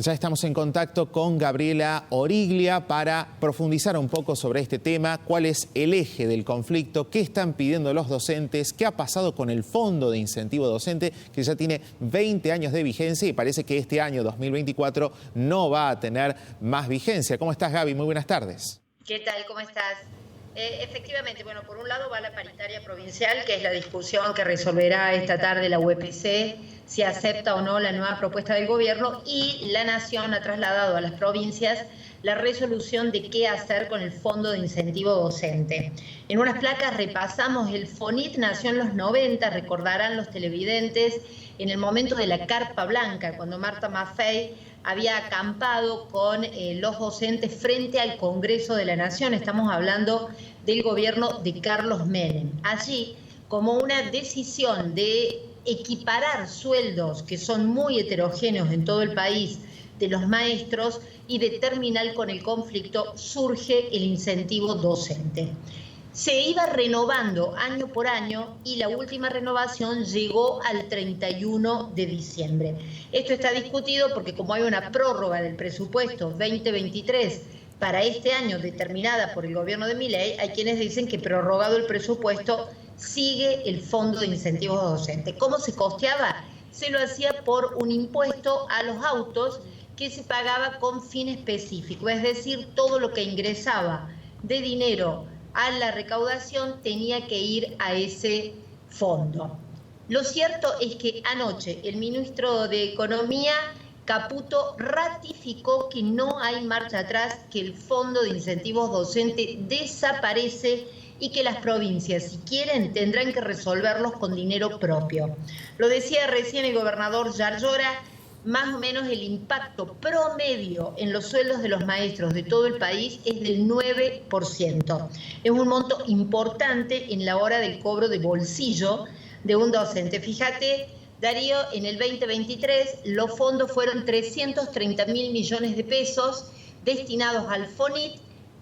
Ya estamos en contacto con Gabriela Origlia para profundizar un poco sobre este tema, cuál es el eje del conflicto, qué están pidiendo los docentes, qué ha pasado con el Fondo de Incentivo Docente, que ya tiene 20 años de vigencia y parece que este año 2024 no va a tener más vigencia. ¿Cómo estás, Gaby? Muy buenas tardes. ¿Qué tal? ¿Cómo estás? Efectivamente, bueno, por un lado va la paritaria provincial, que es la discusión que resolverá esta tarde la UPC, si acepta o no la nueva propuesta del gobierno, y la Nación ha trasladado a las provincias la resolución de qué hacer con el Fondo de Incentivo Docente. En unas placas repasamos, el FONIT nació en los 90, recordarán los televidentes, en el momento de la Carpa Blanca, cuando Marta Maffei había acampado con los docentes frente al Congreso de la Nación. Estamos hablando del gobierno de Carlos Menem. Allí, como una decisión de equiparar sueldos que son muy heterogéneos en todo el país de los maestros y de terminar con el conflicto, surge el incentivo docente. Se iba renovando año por año y la última renovación llegó al 31 de diciembre. Esto está discutido porque como hay una prórroga del presupuesto 2023 para este año determinada por el gobierno de Milei, hay quienes dicen que prorrogado el presupuesto sigue el Fondo de Incentivos Docentes. ¿Cómo se costeaba? Se lo hacía por un impuesto a los autos que se pagaba con fin específico, es decir, todo lo que ingresaba de dinero a la recaudación tenía que ir a ese fondo. Lo cierto es que anoche el ministro de Economía, Caputo, ratificó que no hay marcha atrás, que el Fondo de Incentivos Docentes desaparece y que las provincias, si quieren, tendrán que resolverlos con dinero propio. Lo decía recién el gobernador Yarlora, más o menos el impacto promedio en los sueldos de los maestros de todo el país es del 9%. Es un monto importante en la hora del cobro de bolsillo de un docente. Fíjate, Darío, en el 2023 los fondos fueron 330.000 millones de pesos destinados al FONIT,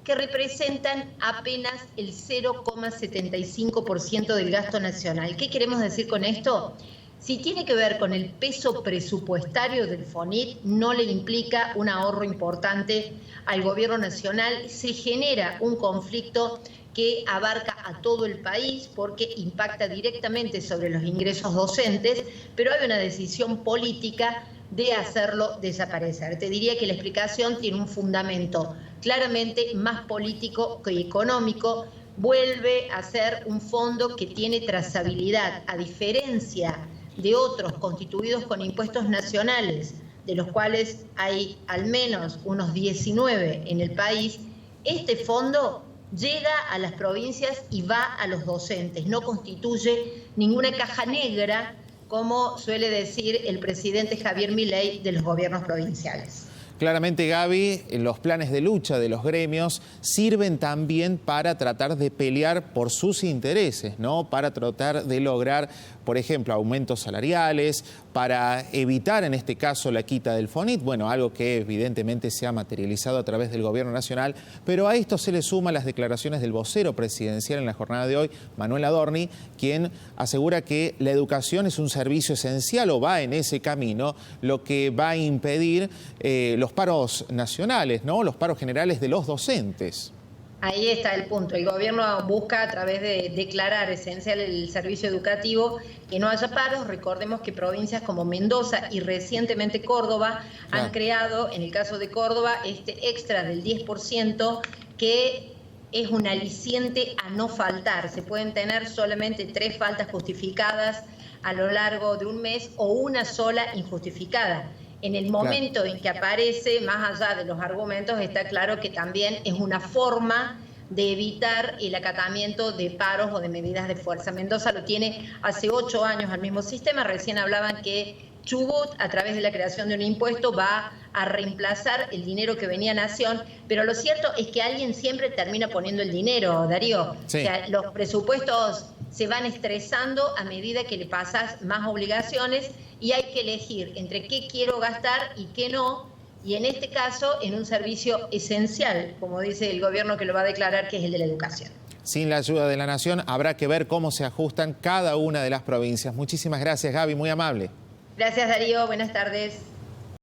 que representan apenas el 0,75% del gasto nacional. ¿Qué queremos decir con esto? Si tiene que ver con el peso presupuestario del FONIT, no le implica un ahorro importante al gobierno nacional, se genera un conflicto que abarca a todo el país porque impacta directamente sobre los ingresos docentes, pero hay una decisión política de hacerlo desaparecer. Te diría que la explicación tiene un fundamento claramente más político que económico. Vuelve a ser un fondo que tiene trazabilidad, a diferencia de otros constituidos con impuestos nacionales, de los cuales hay al menos unos 19 en el país. Este fondo llega a las provincias y va a los docentes, no constituye ninguna caja negra, como suele decir el presidente Javier Milei de los gobiernos provinciales. Claramente, Gaby, los planes de lucha de los gremios sirven también para tratar de pelear por sus intereses, ¿no? Para tratar de lograr, por ejemplo, aumentos salariales, para evitar en este caso la quita del FONIT, bueno, algo que evidentemente se ha materializado a través del gobierno nacional, pero a esto se le suman las declaraciones del vocero presidencial en la jornada de hoy, Manuel Adorni, quien asegura que la educación es un servicio esencial o va en ese camino, lo que va a impedir los paros nacionales, ¿no? Los paros generales de los docentes. Ahí está el punto. El gobierno busca, a través de declarar esencial el servicio educativo, que no haya paros. Recordemos que provincias como Mendoza y recientemente Córdoba han creado, en el caso de Córdoba, este extra del 10% que es un aliciente a no faltar. Se pueden tener solamente 3 faltas justificadas a lo largo de un mes o una sola injustificada. En el momento en que aparece, más allá de los argumentos, está claro que también es una forma de evitar el acatamiento de paros o de medidas de fuerza. Mendoza lo tiene hace 8 años al mismo sistema. Recién hablaban que Chubut, a través de la creación de un impuesto, va a reemplazar el dinero que venía a Nación, pero lo cierto es que alguien siempre termina poniendo el dinero, Darío. Sí. O sea, los presupuestos se van estresando a medida que le pasas más obligaciones y hay que elegir entre qué quiero gastar y qué no, y en este caso en un servicio esencial, como dice el gobierno que lo va a declarar, que es el de la educación. Sin la ayuda de la Nación habrá que ver cómo se ajustan cada una de las provincias. Muchísimas gracias, Gaby, muy amable. Gracias, Darío, buenas tardes.